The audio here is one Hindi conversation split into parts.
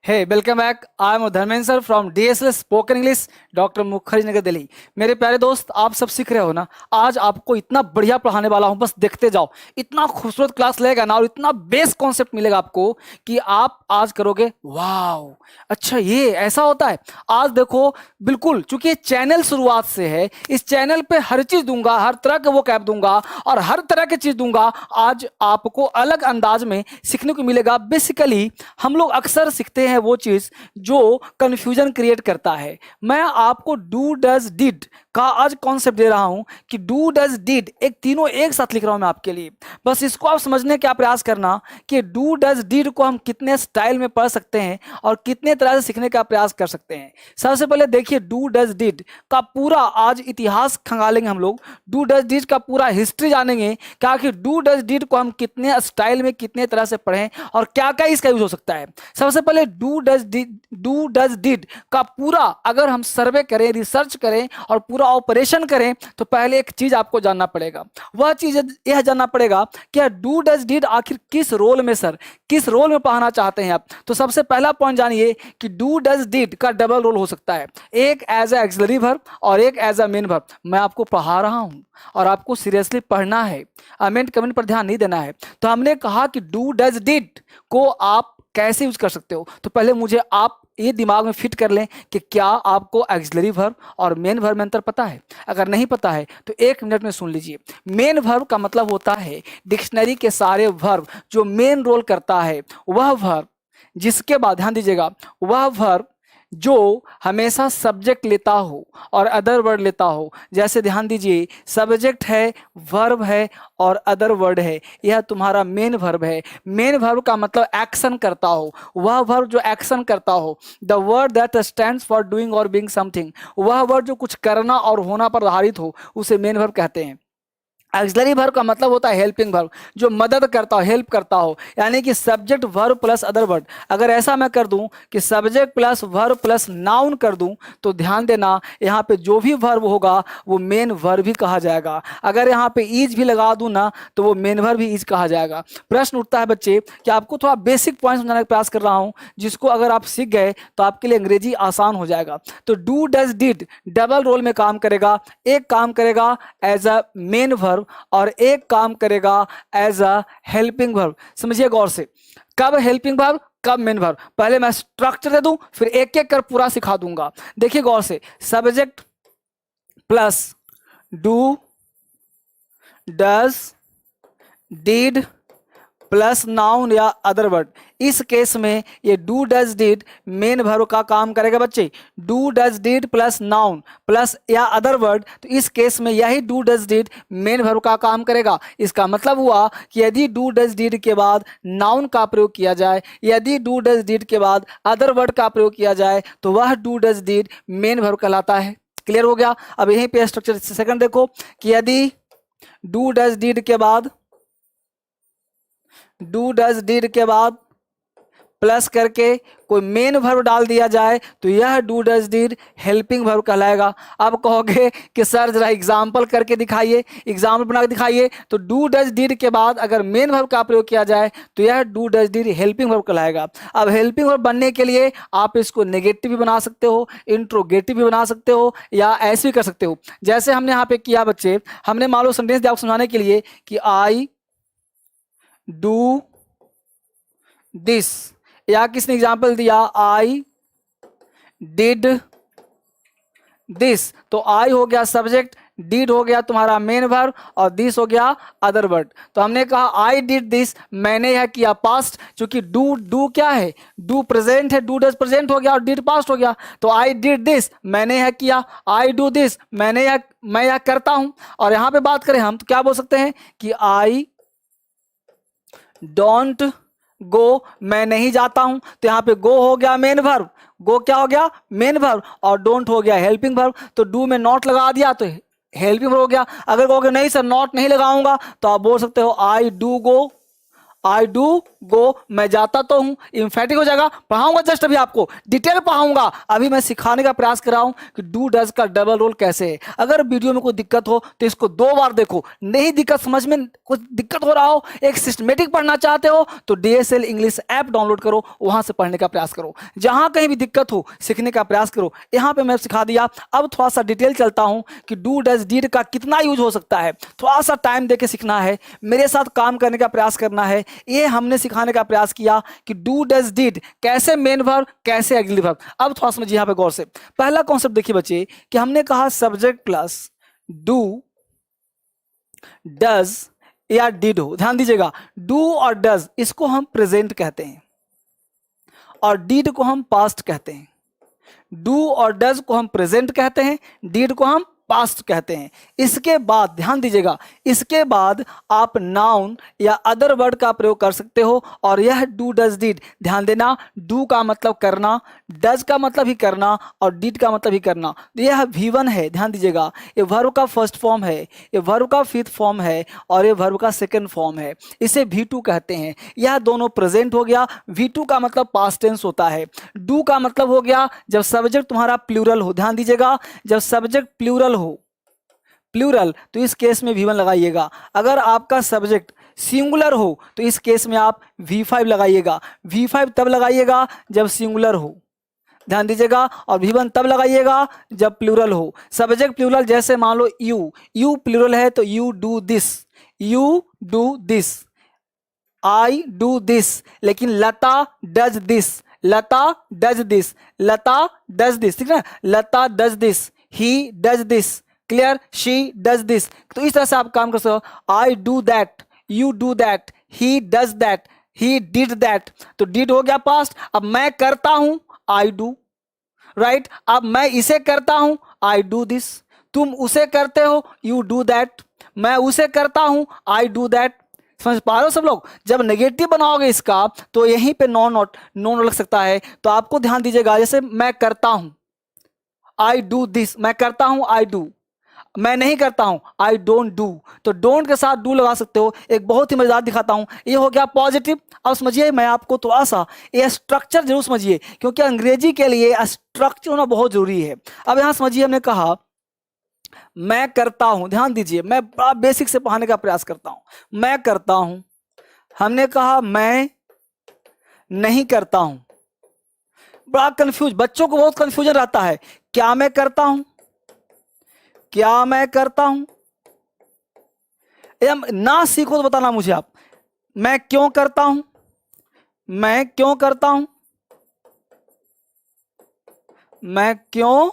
Hey, welcome back. I am Dharmendra sir from DSL spoken English doctor Mukherjee Nagar Delhi. मेरे प्यारे दोस्त, आप सब सीख रहे हो ना। आज आपको इतना बढ़िया पढ़ाने वाला हूँ, बस देखते जाओ। इतना खूबसूरत क्लास लगेगा ना और इतना बेस्ट कॉन्सेप्ट मिलेगा आपको कि आप आज करोगे वाओ, अच्छा ये ऐसा होता है। आज देखो, बिल्कुल चूंकि ये चैनल शुरुआत से है, इस चैनल पे हर चीज दूंगा, हर तरह के वो कैप दूंगा और हर तरह की चीज दूंगा। आज आपको अलग अंदाज में सीखने को मिलेगा। बेसिकली हम लोग अक्सर सीखते हैं वो चीज जो कंफ्यूजन क्रिएट करता है। मैं आपको डू डज डिड का आज कॉन्सेप्ट दे रहा हूं कि डू डज डिड एक तीनों एक साथ लिख रहा हूं मैं आपके लिए। बस इसको आप समझने का प्रयास करना कि डू डज डिड को हम कितने स्टाइल में पढ़ सकते हैं और कितने तरह से सीखने का प्रयास कर सकते हैं। सबसे पहले देखिए, डू डज डिड का पूरा आज इतिहास खंगालेंगे हम लोग। डू डज डिड का पूरा हिस्ट्री जानेंगे कि आखिर डू डज डिड को हम कितने स्टाइल में कितने तरह से पढ़ें और क्या क्या इसका यूज हो सकता है। सबसे पहले डू डज डिड का पूरा अगर हम सर्वे करें, रिसर्च करें और पूरा ऑपरेशन करें तो पहले एक चीज आपको जानना पड़ेगा। वह चीज यह जानना पड़ेगा कि डू डज डिड आखिर किस रोल में, सर किस रोल में पढ़ाना चाहते हैं आप। तो सबसे पहला पॉइंट जानिए कि डू डज डिड का डबल रोल हो सकता है, एक एज ए एक्सिलरी वर्ब और एक एज ए मेन वर्ब। मैं आपको पढ़ा रहा हूं और आपको सीरियसली पढ़ना है, अमेंड कमेंट पर ध्यान नहीं देना है। तो हमने कहा कि डू डज डिड को आप कैसे यूज कर सकते हो। तो पहले मुझे आप ये दिमाग में फिट कर लें कि क्या आपको एक्सिलरी वर्ब और मेन वर्ब में अंतर पता है। अगर नहीं पता है तो एक मिनट में सुन लीजिए। मेन वर्ब का मतलब होता है डिक्शनरी के सारे वर्ब जो मेन रोल करता है, वह वर्ब जिसके बाद ध्यान दीजिएगा, वह वर्ब जो हमेशा सब्जेक्ट लेता हो और अदर वर्ड लेता हो। जैसे ध्यान दीजिए, सब्जेक्ट है, वर्ब है और अदर वर्ड है, यह तुम्हारा मेन वर्ब है। मेन वर्ब का मतलब एक्शन करता हो, वह वर्ब जो एक्शन करता हो। The word that stands for doing और बीइंग समथिंग, वह वर्ड जो कुछ करना और होना पर आधारित हो, उसे मेन वर्ब कहते हैं। एक्सिलरी वर्ब का मतलब होता है हेल्पिंग वर्ब, जो मदद करता हो, हेल्प करता हो, यानी कि subject verb plus other word. अगर ऐसा मैं कर दूं कि subject plus verb plus noun कर दूं तो ध्यान देना, यहाँ पे जो भी वर्ब होगा वो मेन वर्ब ही कहा जाएगा। अगर यहाँ पे इज भी लगा दूं ना तो वो मेन वर्ब भी इज कहा जाएगा। प्रश्न उठता है बच्चे कि आपको थोड़ा बेसिक पॉइंट समझाने का प्रयास कर रहा हूँ, जिसको अगर आप सीख गए तो आपके लिए अंग्रेजी आसान हो जाएगा। तो do does did double role में काम करेगा। एक काम करेगा एज अ मेन वर्ब और एक काम करेगा एज अ हेल्पिंग वर्ब। समझिए गौर से, कब हेल्पिंग वर्ब कब मेन वर्ब। पहले मैं स्ट्रक्चर दे दूं फिर एक एक कर पूरा सिखा दूंगा। देखिए गौर से, subject plus do does did plus noun या अदर वर्ड, इस केस में ये do does did main verb का काम करेगा बच्चे। Do does did plus noun plus या अदर वर्ड, तो इस केस में यही do does did main verb का काम करेगा। इसका मतलब हुआ कि यदि डू डज डिड के बाद नाउन का प्रयोग किया जाए, यदि डू डज डिड के बाद अदर वर्ड का प्रयोग किया जाए तो वह do does did main verb कहलाता है। क्लियर हो गया। अब यहीं पे स्ट्रक्चर सेकंड देखो कि यदि डू डज डिड के बाद डू डज डिड के बाद प्लस करके कोई मेन वर्ब डाल दिया जाए तो यह do does did helping verb कहलाएगा। अब कहोगे कि सर जरा एग्जाम्पल करके दिखाइए, एग्जाम्पल बना के दिखाइए। तो डू डज डिड के बाद अगर मेन वर्ब का प्रयोग किया जाए तो यह do does did helping verb कहलाएगा। अब हेल्पिंग वर्ब बनने के लिए आप इसको नेगेटिव भी बना सकते हो, इंट्रोगेटिव भी बना सकते हो या ऐसे भी कर सकते हो। जैसे हमने यहाँ पे किया बच्चे, हमने मान लो सेंटेंस दिया आपको समझाने के लिए कि आई डू दिस, या किसने एग्जाम्पल दिया आई डिड दिस। तो आई हो गया सब्जेक्ट, डिड हो गया तुम्हारा मेन वर्ब और दिस हो गया अदर वर्ड। तो हमने कहा आई डिड दिस, मैंने यह किया पास्ट, क्योंकि डू क्या है, डू प्रेजेंट है, डू डज प्रेजेंट हो गया और डिड पास्ट हो गया। तो आई डिड दिस, मैंने यह किया। आई डू दिस, मैं यह करता हूं। और यहां पे बात करें हम तो क्या बोल सकते हैं कि आई डोंट गो, मैं नहीं जाता हूं। तो यहां पे गो हो गया मेन वर्ब, गो क्या हो गया मेन वर्ब, और डोंट हो गया हेल्पिंग वर्ब। तो डू में नॉट लगा दिया तो हेल्पिंग वर्ब हो गया। अगर कहोगे नहीं सर नॉट नहीं लगाऊंगा तो आप बोल सकते हो I do go, I do go, मैं जाता तो हूं, इम्फेटिक हो जाएगा। पढ़ाऊंगा जस्ट अभी आपको डिटेल पढ़ाऊंगा, अभी मैं सिखाने का प्रयास कर रहा हूं कि डू डज का डबल रोल कैसे है। अगर वीडियो में कोई दिक्कत हो तो इसको 2 बार देखो, नहीं दिक्कत समझ में कुछ दिक्कत हो रहा हो, एक सिस्टमेटिक पढ़ना चाहते हो तो डीएसएल इंग्लिश ऐप डाउनलोड करो, वहां से पढ़ने का प्रयास करो। जहां कहीं भी दिक्कत हो सीखने का प्रयास करो। यहां पे मैं सिखा दिया, अब थोड़ा सा डिटेल चलता हूं कि डू डज डीड का कितना यूज हो सकता है। थोड़ा सा टाइम देके सीखना है, मेरे साथ काम करने का प्रयास करना है। ये हमने सिखाने का प्रयास किया कि डू डज डीड कैसे मेन वर्ब, कैसे ऑक्सिलरी वर्ब। अब थोड़ा समझिए यहां पे गौर से। पहला कॉन्सेप्ट देखिए बच्चे कि हमने कहा सब्जेक्ट प्लस डू डज या डिड हो। ध्यान दीजिएगा, डू और डज इसको हम प्रेजेंट कहते हैं और डीड को हम पास्ट कहते हैं। डू और डज को हम प्रेजेंट कहते हैं, डीड को हम पास्ट कहते हैं। इसके बाद ध्यान दीजिएगा, इसके बाद आप नाउन या अदर वर्ड का प्रयोग कर सकते हो और यह डू डज डीड। ध्यान देना, डू का मतलब करना, डज का मतलब ही करना और डीड का मतलब ही करना। यह V1 है, ध्यान दीजिएगा, ये वर्ब का फर्स्ट फॉर्म है, ये वर्ब का फिफ्थ फॉर्म है और ये वर्ब का सेकंड फॉर्म है। इसे V2 कहते हैं। यह दोनों प्रेजेंट हो गया। V2 का मतलब पास्ट टेंस होता है। डू का मतलब हो गया जब सब्जेक्ट तुम्हारा प्लूरल हो। ध्यान दीजिएगा, जब सब्जेक्ट प्लूरल हो, प्लूरल, तो इस केस में V1 लगाइएगा। अगर आपका सब्जेक्ट सिंगुलर हो तो इस केस में आप V5 लगाइएगा। V5 तब लगाइएगा जब सिंगुलर हो, ध्यान दीजिएगा, और V1 तब लगाइएगा जब प्लूरल हो। सब्जेक्ट प्लूरल, जैसे मान लो यू प्लूरल है तो you do this, you do this, I do this. लेकिन Lata does this, Lata does this, Lata does this, ठीक है, Lata does this, he does this, clear, she does this. तो इस तरह से आप काम कर सकते हो। I do that, you do that, he does that, he did that. तो डिड हो गया पास्ट। अब मैं करता हूं, आई डू, राइट। अब मैं इसे करता हूं, आई डू दिस। तुम उसे करते हो, यू डू दैट। मैं उसे करता हूं, आई डू दैट। समझ पा रहे हो सब लोग? जब नेगेटिव बनाओगे इसका तो यहीं पे नॉन लग सकता है। तो आपको ध्यान दीजिएगा, जैसे मैं करता हूं, आई डू दिस, मैं करता हूं, आई डू। मैं नहीं करता हूं, आई डोंट डू। तो डोंट के साथ डू लगा सकते हो। एक बहुत ही मजेदार दिखाता हूं, ये हो गया पॉजिटिव। अब समझिए, मैं आपको थोड़ा सा ये स्ट्रक्चर जरूर समझिए, क्योंकि अंग्रेजी के लिए स्ट्रक्चर होना बहुत जरूरी है। अब यहां समझिए, हमने कहा मैं करता हूं, ध्यान दीजिए, मैं बड़ा बेसिक से पढ़ाने का प्रयास करता हूं। मैं करता हूं, हमने कहा मैं नहीं करता हूं। बड़ा कंफ्यूज, बच्चों को बहुत कंफ्यूजन रहता है, क्या मैं करता हूं, क्या मैं करता हूं। ना सीखो तो बताना मुझे आप, मैं क्यों करता हूं, मैं क्यों करता हूं, मैं क्यों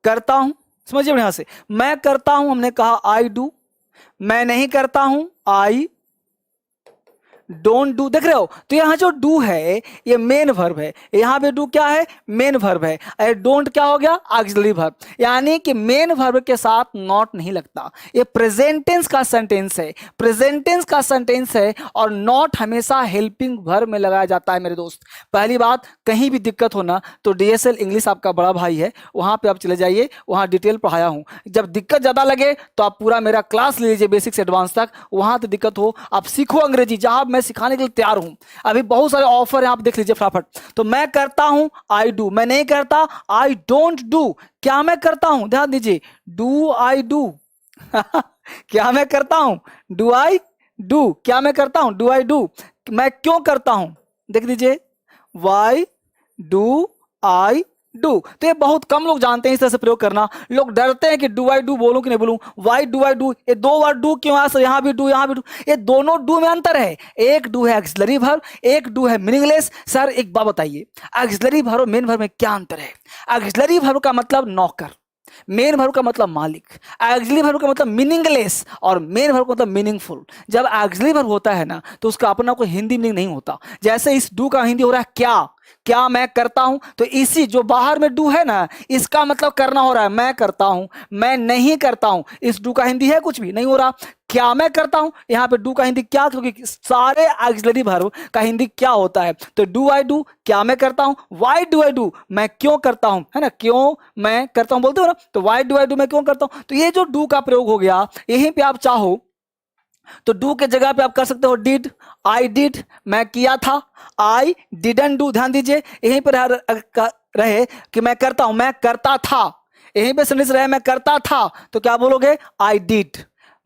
करता हूं। समझिए बढ़िया से, मैं करता हूं हमने कहा आई डू, मैं नहीं करता हूं आई डोंट डू। देख रहे हो, तो यहां जो डू है ये मेन वर्ब है, यहां पे डू क्या है, मेन वर्ब है। अरे डोंट क्या हो गया, ऑक्सिलरी वर्ब। यानी कि मेन वर्ब के साथ नॉट नहीं लगता। ये प्रेजेंट टेंस का सेंटेंस है, प्रेजेंट टेंस का सेंटेंस है और नॉट हमेशा हेल्पिंग वर्ब में लगाया जाता है मेरे दोस्त। पहली बात, कहीं भी दिक्कत हो ना तो डीएसएल इंग्लिश आपका बड़ा भाई है, वहां पे आप चले जाइए, वहां डिटेल पढ़ाया हूं। जब दिक्कत ज्यादा लगे तो आप पूरा मेरा क्लास ले लीजिए बेसिक से एडवांस तक, वहां तो दिक्कत हो आप सीखो अंग्रेजी, जहां मैं सिखाने के लिए तैयार हूं। अभी बहुत सारे ऑफर हैं, आप देख लीजिए फटाफट। तो मैं करता हूं, आई डू। मैं नहीं करता, आई डोंट डू। क्या मैं करता हूं, ध्यान दीजिए, डू आई डू। क्या मैं करता हूं, डू आई डू। क्या मैं करता हूं, डू आई डू। मैं क्यों करता हूं, देख दीजिए, वाई डू आई डू। तो ये बहुत कम लोग जानते हैं इस तरह से प्रयोग करना। लोग डरते हैं कि डू आई डू बोलूं कि नहीं बोलूं, वाई डू आई डू। ये दो बार डू क्यों आया, यहां भी डू, यहां भी डू। ये दोनों डू में अंतर है, एक डू है ऑक्सिलरी वर्ब, एक डू है मीनिंगलेस। सर एक बात बताइए, ऑक्सिलरी वर्ब और मेन वर्ब में क्या अंतर है? ऑक्सिलरी वर्ब का मतलब नौकर, मेन वर्ब का मतलब मालिक। ऑक्सिलरी वर्ब का मतलब मीनिंगलेस और मेन वर्ब का मतलब मीनिंगफुल। जब ऑक्सिलरी वर्ब होता है ना तो उसका अपना कोई हिंदी मीनिंग नहीं होता। जैसे इस डू का हिंदी हो रहा है क्या, क्या मैं करता हूं, तो इसी जो बाहर में डू है ना, इसका मतलब करना हो रहा है, मैं करता हूं, मैं नहीं करता हूं। इस डू का हिंदी है, कुछ भी नहीं हो रहा। क्या मैं करता हूं, यहां पे डू का हिंदी क्या, क्योंकि सारे ऑक्सिलरी वर्ब का हिंदी क्या होता है। तो डू आई डू, क्या मैं करता हूं। वाई डू आई डू, मैं क्यों करता हूं, है ना, क्यों मैं करता हूं बोलते हो ना, तो वाई डू आई डू, मैं क्यों करता हूं। तो ये जो डू का प्रयोग हो गया, यहीं पे आप चाहो तो डू के जगह पे आप कर सकते हो डिड, आई डिड, मैं किया था, आई डिडंट डू। ध्यान दीजिए यहीं पर रहे कि मैं करता हूं, मैं करता था, यहीं पे सेंटेंस रहे मैं करता था, तो क्या बोलोगे? I did.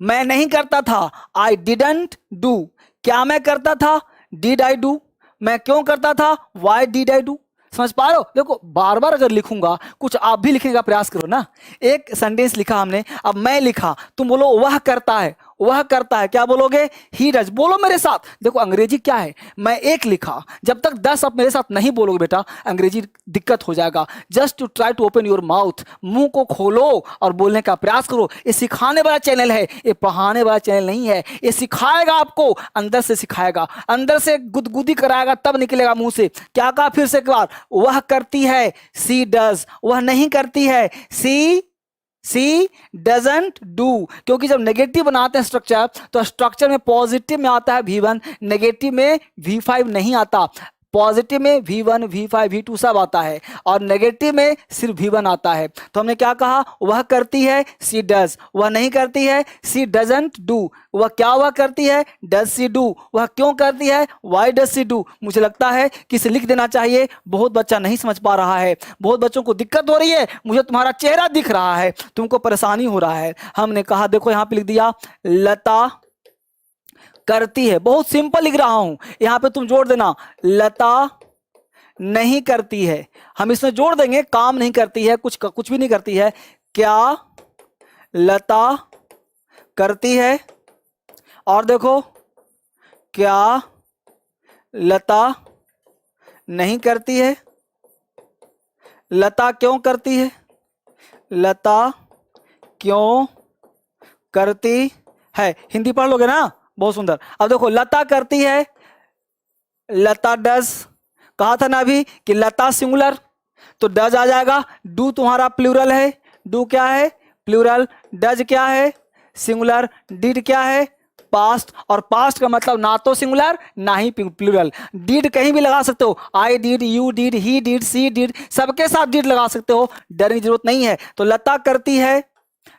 मैं नहीं करता था, आई डिडंट डू। क्या मैं करता था? Did I do. मैं क्यों करता था? Why did I do. समझ पा रहे हो? देखो बार बार अगर लिखूंगा, कुछ आप भी लिखने का प्रयास करो ना। एक सेंटेंस लिखा हमने, अब मैं लिखा, तुम बोलो वह करता है, वह करता है, क्या बोलोगे? He does. बोलो मेरे साथ। देखो अंग्रेजी क्या है, मैं एक लिखा, जब तक 10 आप मेरे साथ नहीं बोलोगे बेटा, अंग्रेजी दिक्कत हो जाएगा। Just to try to open your mouth, मुंह को खोलो और बोलने का प्रयास करो। ये सिखाने वाला चैनल है, ये पढ़ाने वाला चैनल नहीं है। ये सिखाएगा आपको, अंदर से सिखाएगा, अंदर से गुदगुदी कराएगा, तब निकलेगा मुंह से। क्या कहा फिर से एक बार? वह करती है, सी डज। वह नहीं करती है, सी डजंट डू। क्योंकि जब नेगेटिव बनाते हैं स्ट्रक्चर, तो स्ट्रक्चर में पॉजिटिव में आता है V1, नेगेटिव में V5 नहीं आता। पॉजिटिव में V1, V5, V2 सब आता है, और नेगेटिव में सिर्फ V1 आता है। तो हमने क्या कहा? वह करती है, सी डज। वह नहीं करती है, सी डजंट डू। वह क्या हुआ करती है? Does she do. वह क्यों करती है? Why does she do. मुझे लगता है कि इसे लिख देना चाहिए। बहुत बच्चा नहीं समझ पा रहा है, बहुत बच्चों को दिक्कत हो रही है। मुझे तुम्हारा चेहरा दिख रहा है, तुमको परेशानी हो रहा है। हमने कहा देखो यहां पे लिख दिया लता करती है, बहुत सिंपल लिख रहा हूं। यहां पे तुम जोड़ देना लता नहीं करती है। हम इसमें जोड़ देंगे काम नहीं करती है, कुछ भी नहीं करती है। क्या लता करती है? और देखो क्या लता नहीं करती है? लता क्यों करती है? लता क्यों करती है? हिंदी पढ़ लोगे ना? बहुत सुंदर। अब देखो लता करती है, लता डज। कहा था ना अभी कि लता सिंगुलर, तो डज आ जाएगा। डू तुम्हारा प्लूरल है, डू क्या है? प्लूरल। डज क्या है? सिंगुलर। डिड क्या है? पास्ट। और पास्ट का मतलब ना तो सिंगुलर ना ही प्लूरल। डिड कहीं भी लगा सकते हो, I did, you did, he did, she did, सबके साथ डिड लगा सकते हो, डरने की जरूरत नहीं है। तो लता करती है,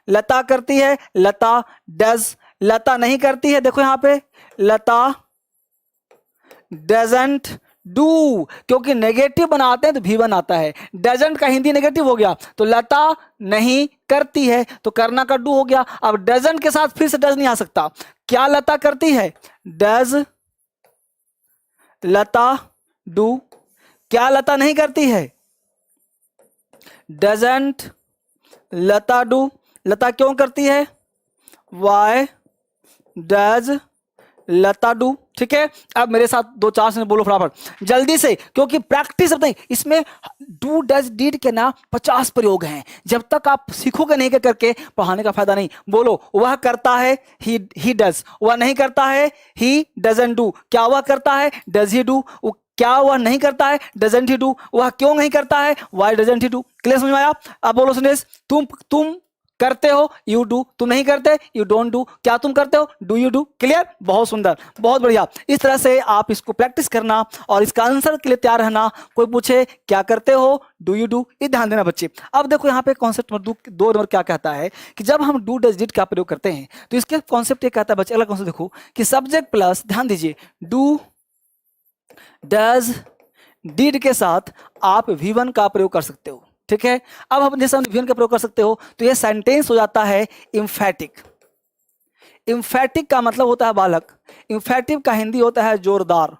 लता करती है, लता डज। लता नहीं करती है, देखो यहां पे लता डजंट डू। क्योंकि नेगेटिव बनाते हैं तो V1 आता है, डजंट का हिंदी नेगेटिव हो गया, तो लता नहीं करती है, तो करना का डू हो गया। अब डजंट के साथ फिर से डज नहीं आ सकता। क्या लता करती है? Does Lata do. क्या लता नहीं करती है? Doesn't Lata do. लता क्यों करती है? Why does Lata do. ठीक है, अब मेरे साथ 2-4 से बोलो फटाफट जल्दी से, क्योंकि प्रैक्टिस नहीं इसमें। डू डज डीड के ना 50 प्रयोग हैं, जब तक आप सीखोगे नहीं करके पढ़ाने का फायदा नहीं। बोलो वह करता है, ही डज। वह नहीं करता है, ही डजंट डू। क्या वह करता है? Does he do. क्या वह नहीं करता है? Doesn't he do. वह क्यों नहीं करता है? Why doesn't he do. Clear समझ में आया? अब बोलो सुनेश, तुम करते हो, यू डू। तुम नहीं करते, यू डोंट डू। क्या तुम करते हो? Do you do. क्लियर? बहुत सुंदर, बहुत बढ़िया। इस तरह से आप इसको प्रैक्टिस करना और इसका आंसर के लिए तैयार रहना। कोई पूछे क्या करते हो, डू यू डू, ये ध्यान देना बच्चे। अब देखो यहाँ पे कॉन्सेप्ट नंबर 2 क्या कहता है कि जब हम डू डज डिड का प्रयोग करते हैं तो इसके कॉन्सेप्ट ये कहता है बच्चे, अगला कॉन्सेप्ट देखो कि सब्जेक्ट प्लस, ध्यान दीजिए, डू डज डिड के साथ आप V1 का प्रयोग कर सकते हो। ठीक है, अब हम जैसे V1 का प्रयोग कर सकते हो तो ये सेंटेंस हो जाता है इम्फेटिक। इम्फेटिक का मतलब होता है बालक, इम्फेटिव का हिंदी होता है जोरदार।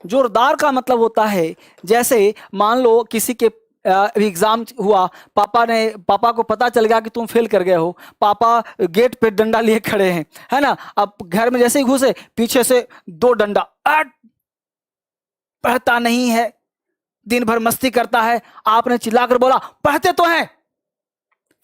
जोरदार का मतलब होता है जैसे मान लो किसी के एग्जाम हुआ, पापा को पता चल गया कि तुम फेल कर गए हो, पापा गेट पे डंडा लिए खड़े हैं, है ना। अब घर में जैसे ही घुसे, पीछे से 2 डंडा, पढ़ता नहीं है, दिन भर मस्ती करता है। आपने चिल्लाकर बोला पढ़ते तो हैं,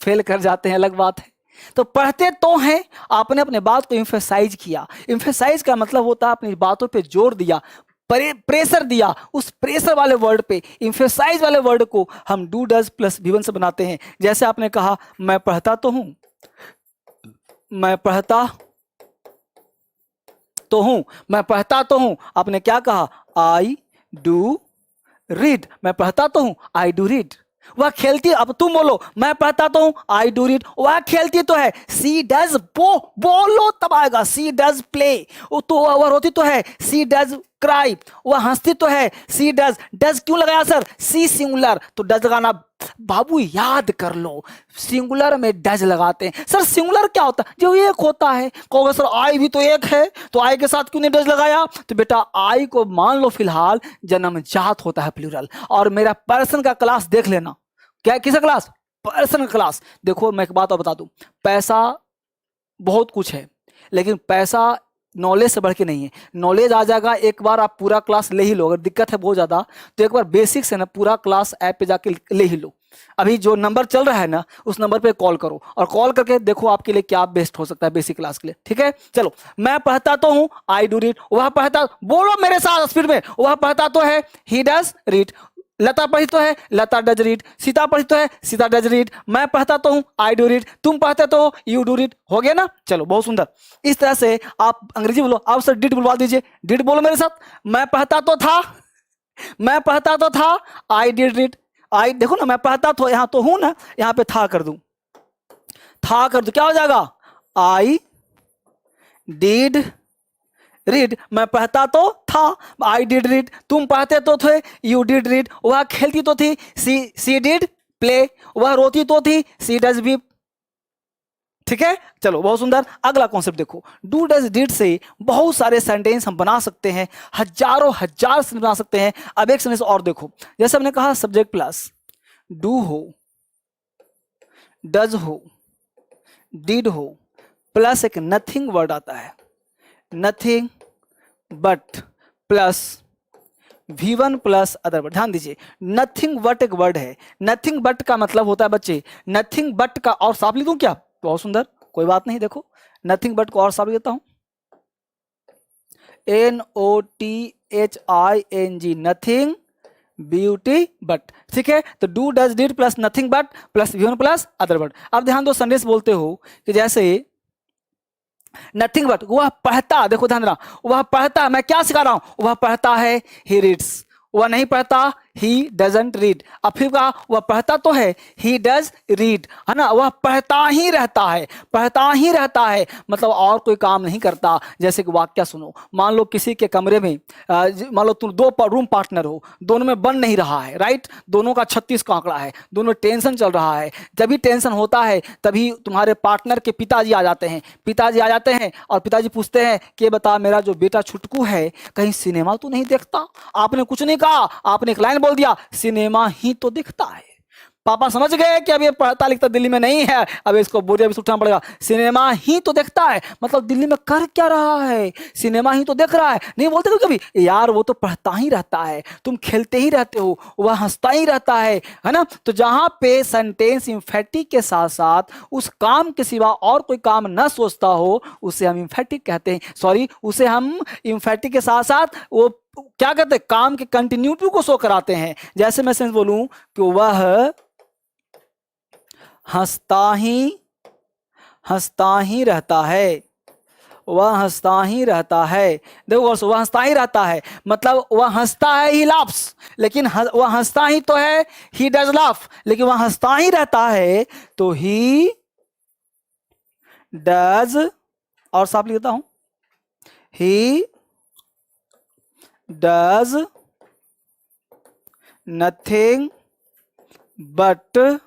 फेल कर जाते हैं, अलग बात है। तो पढ़ते तो हैं, आपने अपने बात को इम्फेसाइज किया। इम्फेसाइज का मतलब होता है अपनी बातों पे जोर दिया, प्रेशर दिया। उस प्रेशर वाले वर्ड पे, इम्फेसाइज वाले वर्ड को हम डू डज प्लस V1 से बनाते हैं। जैसे आपने कहा मैं पढ़ता तो हूं, मैं पढ़ता तो हूं, मैं पढ़ता तो हूं। आपने क्या कहा? I do read. मैं पढ़ता तो हूं, आई डू रीड। वह खेलती, अब तुम बोलो मैं पढ़ता तो हूं, आई डू रीड, वह खेलती तो है, सी डज, बोलो तब आएगा, सी डज प्ले, तो वह रोती तो है, सी डज क्राई, वह हंसती तो है, सी डज, डज क्यों लगाया सर, सी सिंगुलर, तो डज लगाना बाबू याद कर लो, सिंगुलर में डज लगाते हैं। सर सिंगुलर क्या होता है, जो एक होता है, कहोगे सर आई भी तो एक है, तो आई के साथ क्यों नहीं डज लगाया, तो बेटा आई को मान लो फिलहाल जन्मजात होता है प्लूरल, और मेरा पर्सन का क्लास देख लेना, क्या किसका क्लास, पर्सन का क्लास। देखो मैं एक बात और बता दूं, पैसा बहुत कुछ है, लेकिन पैसा नॉलेज से बढ़ के नहीं है। नॉलेज आ जाएगा एक बार आप पूरा क्लास ले ही लो, अगर दिक्कत है बहुत ज़्यादा तो एक बार बेसिक से ना पूरा क्लास ऐप पे जाके ले ही लो। अभी जो नंबर चल रहा है ना उस नंबर पे कॉल करो और कॉल करके देखो आपके लिए क्या बेस्ट हो सकता है बेसिक क्लास के लिए, ठीक है। चलो, मैं पढ़ता तो हूँ, आई डू रीड, वह पढ़ता, बोलो मेरे साथ स्पीड में, वह पढ़ता तो है, ही डज रीड, लता पढ़ी तो है, लता डज रीड, सीता पढ़ी तो है, सीता डज रीड, मैं पढ़ता तो हूँ, आई डू रीड, तुम पढ़ते तो हो, यू डू रीड, हो गया ना। चलो बहुत सुंदर, इस तरह से आप अंग्रेजी बोलो, आप सर डिड बुलवा दीजिए, डिड बोलो मेरे साथ, मैं पढ़ता तो था, मैं पढ़ता तो था, आई डिड रीड, आई देखो ना मैं पढ़ता तो यहां तो हूं ना, यहां पे था कर दूं, था कर दूं, क्या हो जाएगा, आई डिड रीड, मैं पढ़ता तो था, आई डिड रीड, तुम पढ़ते तो थे, यू डिड रीड, वह खेलती तो थी, सी डिड प्ले, वह रोती तो थी, सी डज वीप, ठीक है। चलो बहुत सुंदर, अगला कॉन्सेप्ट देखो, डू डज डिड से बहुत सारे सेंटेंस हम बना सकते हैं, हजारों हजार से बना सकते हैं। अब एक सेंटेंस और देखो, जैसे हमने कहा सब्जेक्ट प्लस डू हो, डज हो, डिड हो, प्लस एक नथिंग वर्ड आता है, nothing but plus V1 plus other word. ध्यान दीजिए, नथिंग बट एक वर्ड है, नथिंग बट का मतलब होता है बच्चे, नथिंग बट का और साफ लिख दूं क्या, बहुत सुंदर, कोई बात नहीं, देखो नथिंग बट को और साफ लिख देता हूं, NOTHING, नथिंग ब्यूटी बट, ठीक है। तो do does did plus nothing but plus V1 plus other word. अब ध्यान दो, संदेश बोलते हो कि जैसे नथिंग बट, वह पढ़ता, देखो ध्यान देना, वह पढ़ता, मैं क्या सिखा रहा हूं, वह पढ़ता है, ही रीड्स, वह नहीं पढ़ता, ही डजंट रीड। अब फिर कहा वह पढ़ता तो है, ही डज रीड, है ना, वह पढ़ता ही रहता है, पढ़ता ही रहता है, मतलब और कोई काम नहीं करता। जैसे कि वाक्य सुनो, मान लो किसी के कमरे में मान लो तुम दो रूम पार्टनर हो, दोनों में बन नहीं रहा है, राइट, दोनों का 36 का आंकड़ा है, दोनों टेंशन चल रहा है। जब भी टेंशन होता है तभी तुम्हारे पार्टनर के पिताजी आ जाते हैं, पिताजी आ जाते हैं और पिताजी पूछते हैं कि बता मेरा जो बेटा छुटकू है कहीं सिनेमा तो नहीं देखता। आपने कुछ नहीं कहा, आपने एक लाइन बोल दिया, सिनेमा ही तो दिखता है। पापा समझ गए कि अब ये पढ़ता लिखता दिल्ली में नहीं है, अब इसको बोरिया भी उठाना पड़ेगा, सिनेमा ही तो देखता है, मतलब दिल्ली में कर क्या रहा है, सिनेमा ही तो देख रहा है। नहीं बोलते कभी यार वो तो पढ़ता ही रहता है, तुम खेलते ही रहते हो, वह हंसता ही रहता है ना। तो जहां पे सेंटेंस इम्फेटिक के साथ साथ उस काम के सिवा और कोई काम न सोचता हो उसे हम इम्फेटिक कहते हैं, सॉरी उसे हम इम्फेटिक के साथ साथ वो क्या कहते हैं, काम के कंटिन्यूटी को शो कराते हैं। जैसे मैं सेंस बोलूं कि वह हंसता ही रहता है, वह हंसता ही रहता है। देखो वह हंसता ही रहता है, मतलब वह हंसता है, ही लाफ्स, लेकिन वह हंसता ही तो है, ही डज लाफ, लेकिन वह हंसता ही रहता है तो ही डज, और साफ लिखता हूं, ही does nothing but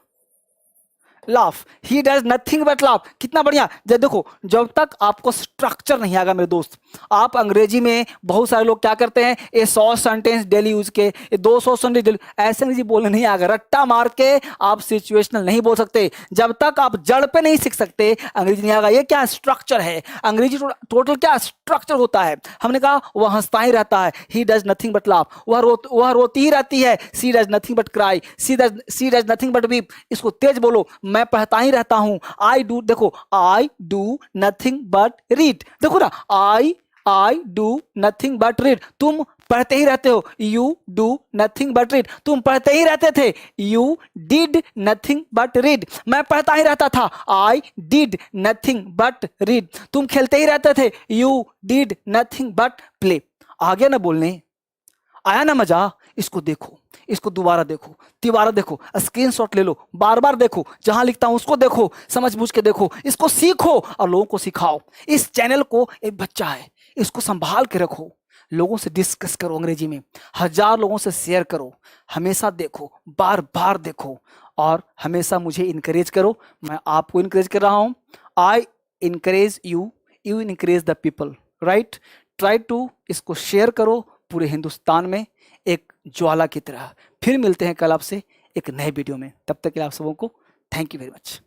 laugh, he does nothing but laugh. कितना बढ़िया। जब देखो जब तक आपको स्ट्रक्चर नहीं आएगा मेरे दोस्त, आप अंग्रेजी में बहुत सारे लोग क्या करते हैं, ये 100 सेंटेंस डेली यूज के, ये 200 सेंटेंस डेली, ऐसे अंग्रेजी बोलने नहीं आएगा, रट्टा मार के आप सिचुएशनल नहीं बोल सकते। जब तक आप जड़ पे नहीं सीख सकते अंग्रेजी नहीं आएगा। ये क्या स्ट्रक्चर है, अंग्रेजी टोटल क्या स्ट्रक्चर होता है। हमने कहा वह हंसता ही रहता है, he does nothing but laugh, वह रोती ही रहती है, she does nothing but cry, she does nothing but weep. इसको तेज बोलो, मैं पढ़ता ही रहता हूं, आई डू, देखो I do nothing but read, देखो ना, I do nothing but read, तुम पढ़ते ही रहते हो, you do nothing but read, तुम पढ़ते ही रहते थे, you did nothing but read, मैं पढ़ता ही रहता था, I did nothing but read, तुम खेलते ही रहते थे, you did nothing but play. आ गया ना बोलने, आया ना मजा। इसको देखो, इसको दोबारा देखो, तिबारा देखो, स्क्रीनशॉट ले लो, बार बार देखो, जहां लिखता हूं उसको देखो, समझ बूझ के देखो, इसको सीखो और लोगों को सिखाओ। इस चैनल को एक बच्चा है, इसको संभाल के रखो, लोगों से डिस्कस करो अंग्रेजी में, 1000 लोगों से शेयर करो, हमेशा देखो, बार बार देखो और हमेशा मुझे इनकरेज करो। मैं आपको इनकरेज कर रहा हूं। I encourage you, you encourage the people, right. Try to इसको शेयर करो पूरे हिंदुस्तान में एक ज्वाला की तरह। फिर मिलते हैं कल आपसे एक नए वीडियो में, तब तक के लिए आप सबों को थैंक यू वेरी मच।